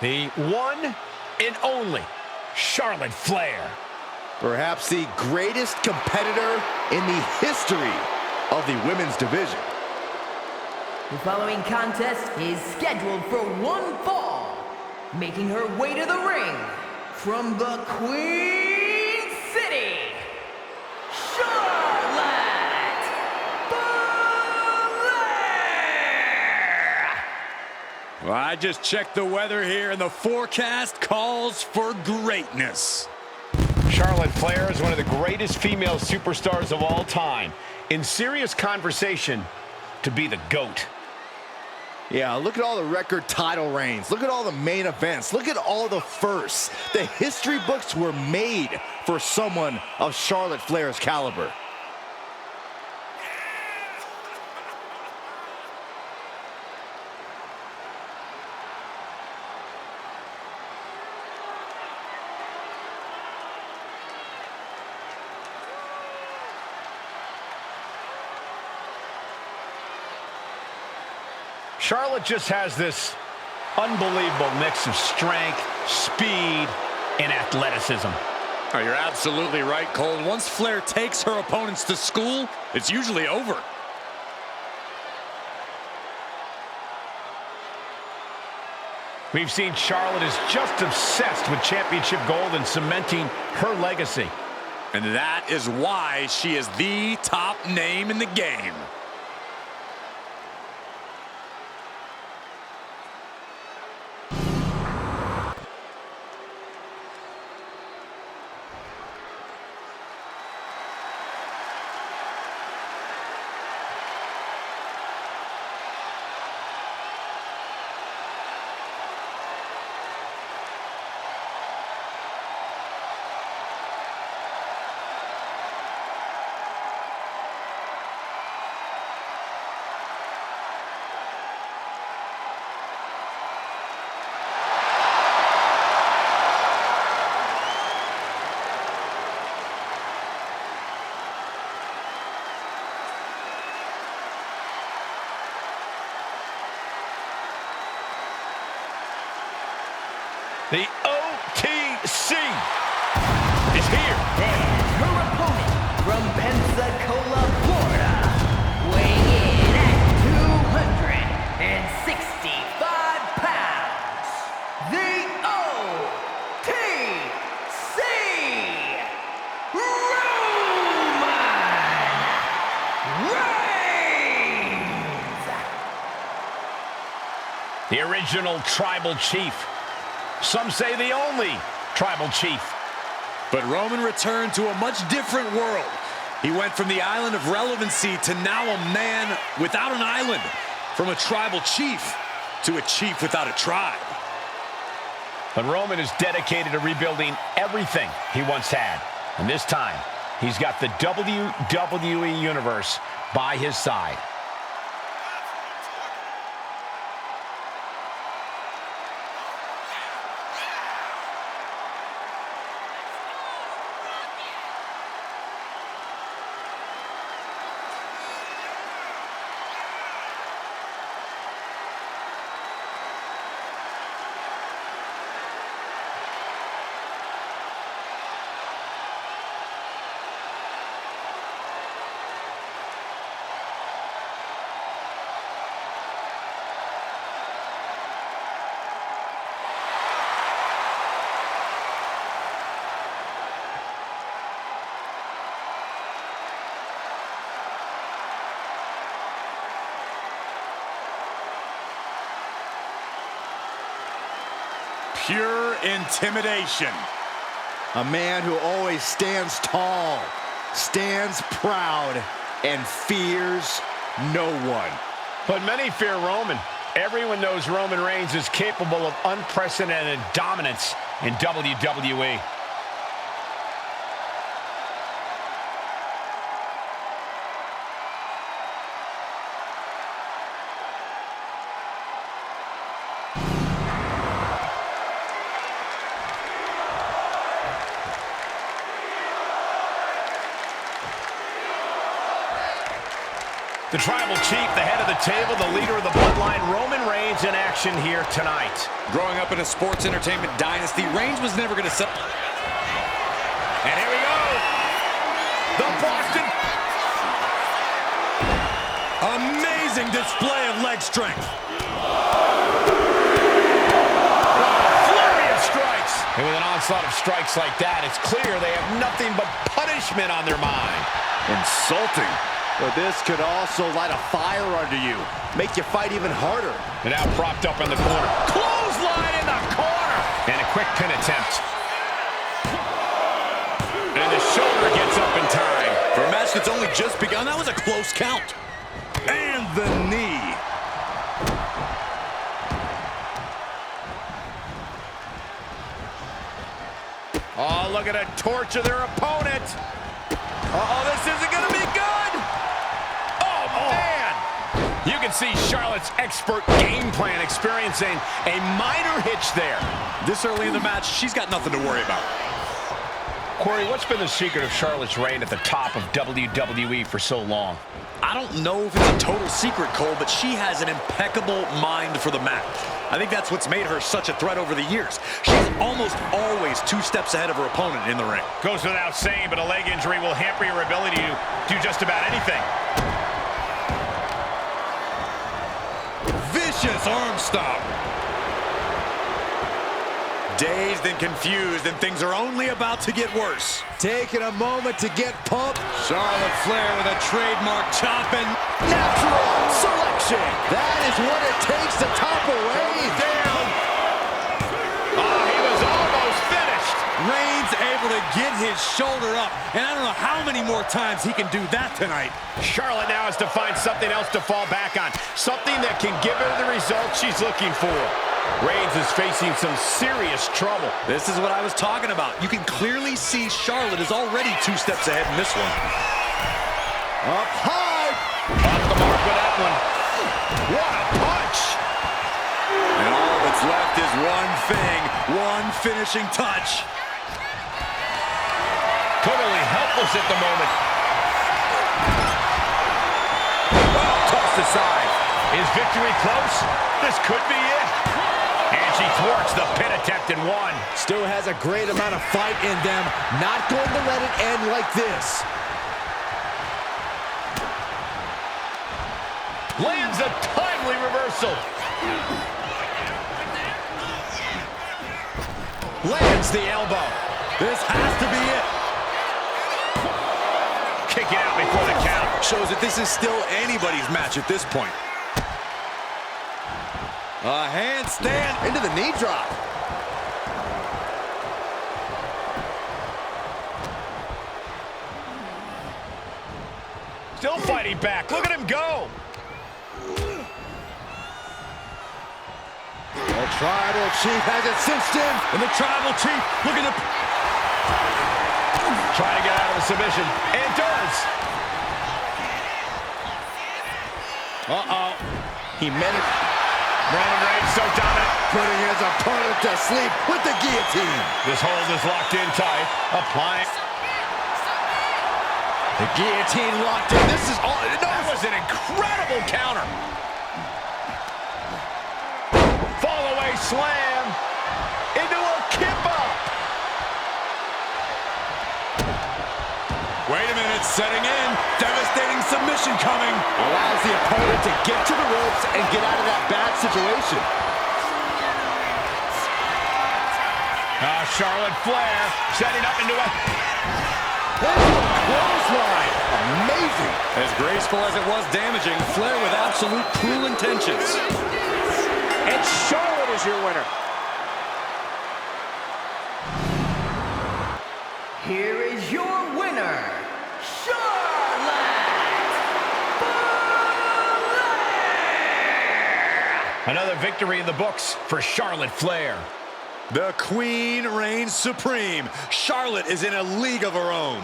The one and only Charlotte Flair. Perhaps the greatest competitor in the history of the women's division. The following contest is scheduled for one fall. Making her way to the ring from the Queen City, Charlotte Flair! Well, I just checked the weather here, and the forecast calls for greatness. Charlotte Flair is one of the greatest female superstars of all time. In serious conversation to be the GOAT. Yeah, look at all the record title reigns. Look at all the main events. Look at all the firsts. The history books were made for someone of Charlotte Flair's caliber. Charlotte just has this unbelievable mix of strength, speed, and athleticism. Oh, you're absolutely right, Cole. Once Flair takes her opponents to school, it's usually over. We've seen Charlotte is just obsessed with championship gold and cementing her legacy. And that is why she is the top name in the game. The OTC is here. And her opponent from Pensacola, Florida, weighing in at 265 pounds, the OTC, Roman Reigns. The original tribal chief. Some say the only tribal chief. But Roman returned to a much different world. He went from the island of relevancy to now a man without an island. From a tribal chief to a chief without a tribe. But Roman is dedicated to rebuilding everything he once had. And this time, he's got the WWE Universe by his side. Pure intimidation. A man who always stands tall, stands proud, and fears no one. But many fear Roman. Everyone knows Roman Reigns is capable of unprecedented dominance in WWE. The tribal chief, the head of the table, the leader of the bloodline, Roman Reigns in action here tonight. Growing up in a sports entertainment dynasty, Reigns was never going to sell. And here we go. The Boston. Amazing display of leg strength. Flurry of strikes. And with an onslaught of strikes like that, it's clear they have nothing but punishment on their mind. Insulting. But this could also light a fire under you, make you fight even harder. And now propped up in the corner. Clothesline in the corner. And a quick pin attempt. And the shoulder gets up in time. For a match that's only just begun, that was a close count. And the knee. Oh, look at it, torture their opponent. Uh-oh, this isn't going to be good. Oh, man. You can see Charlotte's expert game plan experiencing a minor hitch there. This early in the match, she's got nothing to worry about. Corey, what's been the secret of Charlotte's reign at the top of WWE for so long? I don't know if it's a total secret, Cole, but she has an impeccable mind for the match. I think that's what's made her such a threat over the years. She's almost always 2 steps ahead of her opponent in the ring. Goes without saying, but a leg injury will hamper your ability to do just about anything. Vicious arm stomp. Dazed and confused, and things are only about to get worse. Taking a moment to get pumped. Charlotte Flair with a trademark chop and Natural selection. That is what it takes to topple Reigns. Down. Oh, he was almost finished. Reigns able to get his shoulder up, and I don't know how many more times he can do that tonight. Charlotte now has to find something else to fall back on. Something that can give her the results she's looking for. Reigns is facing some serious trouble. This is what I was talking about. You can clearly see Charlotte is already 2 steps ahead in this one. Up high. Off the mark with that one. What a punch. And all that's left is one thing, one finishing touch. Totally helpless at the moment. Oh, tossed aside. Is victory close? This could be it. And she thwarts the pin attempt in 1. Still has a great amount of fight in them. Not going to let it end like this. Lands a timely reversal. Lands the elbow. This has to be it. Kicking out before the count. Shows that this is still anybody's match at this point. A handstand Into the knee drop. Still fighting back. Look at him go. The tribal chief has it cinched in. And the tribal chief looking to Trying to get out of the submission. And does. Uh-oh. He meant it. Roman Reigns so dominant. Putting his opponent to sleep with the guillotine. This hold is locked in tight. Applying. The guillotine locked in. This is all. That was an incredible counter. Fall away slam. Into a kip up. Wait a minute, setting in. Devastating submission coming. Allows the opponent to get to the ropes and get out of that bad situation. Charlotte Flair setting up into a Clothesline. Amazing. As graceful as it was damaging, Flair with absolute cruel intentions. And Charlotte is your winner. Here is your winner, Charlotte Flair! Another victory in the books for Charlotte Flair. The Queen reigns supreme. Charlotte is in a league of her own.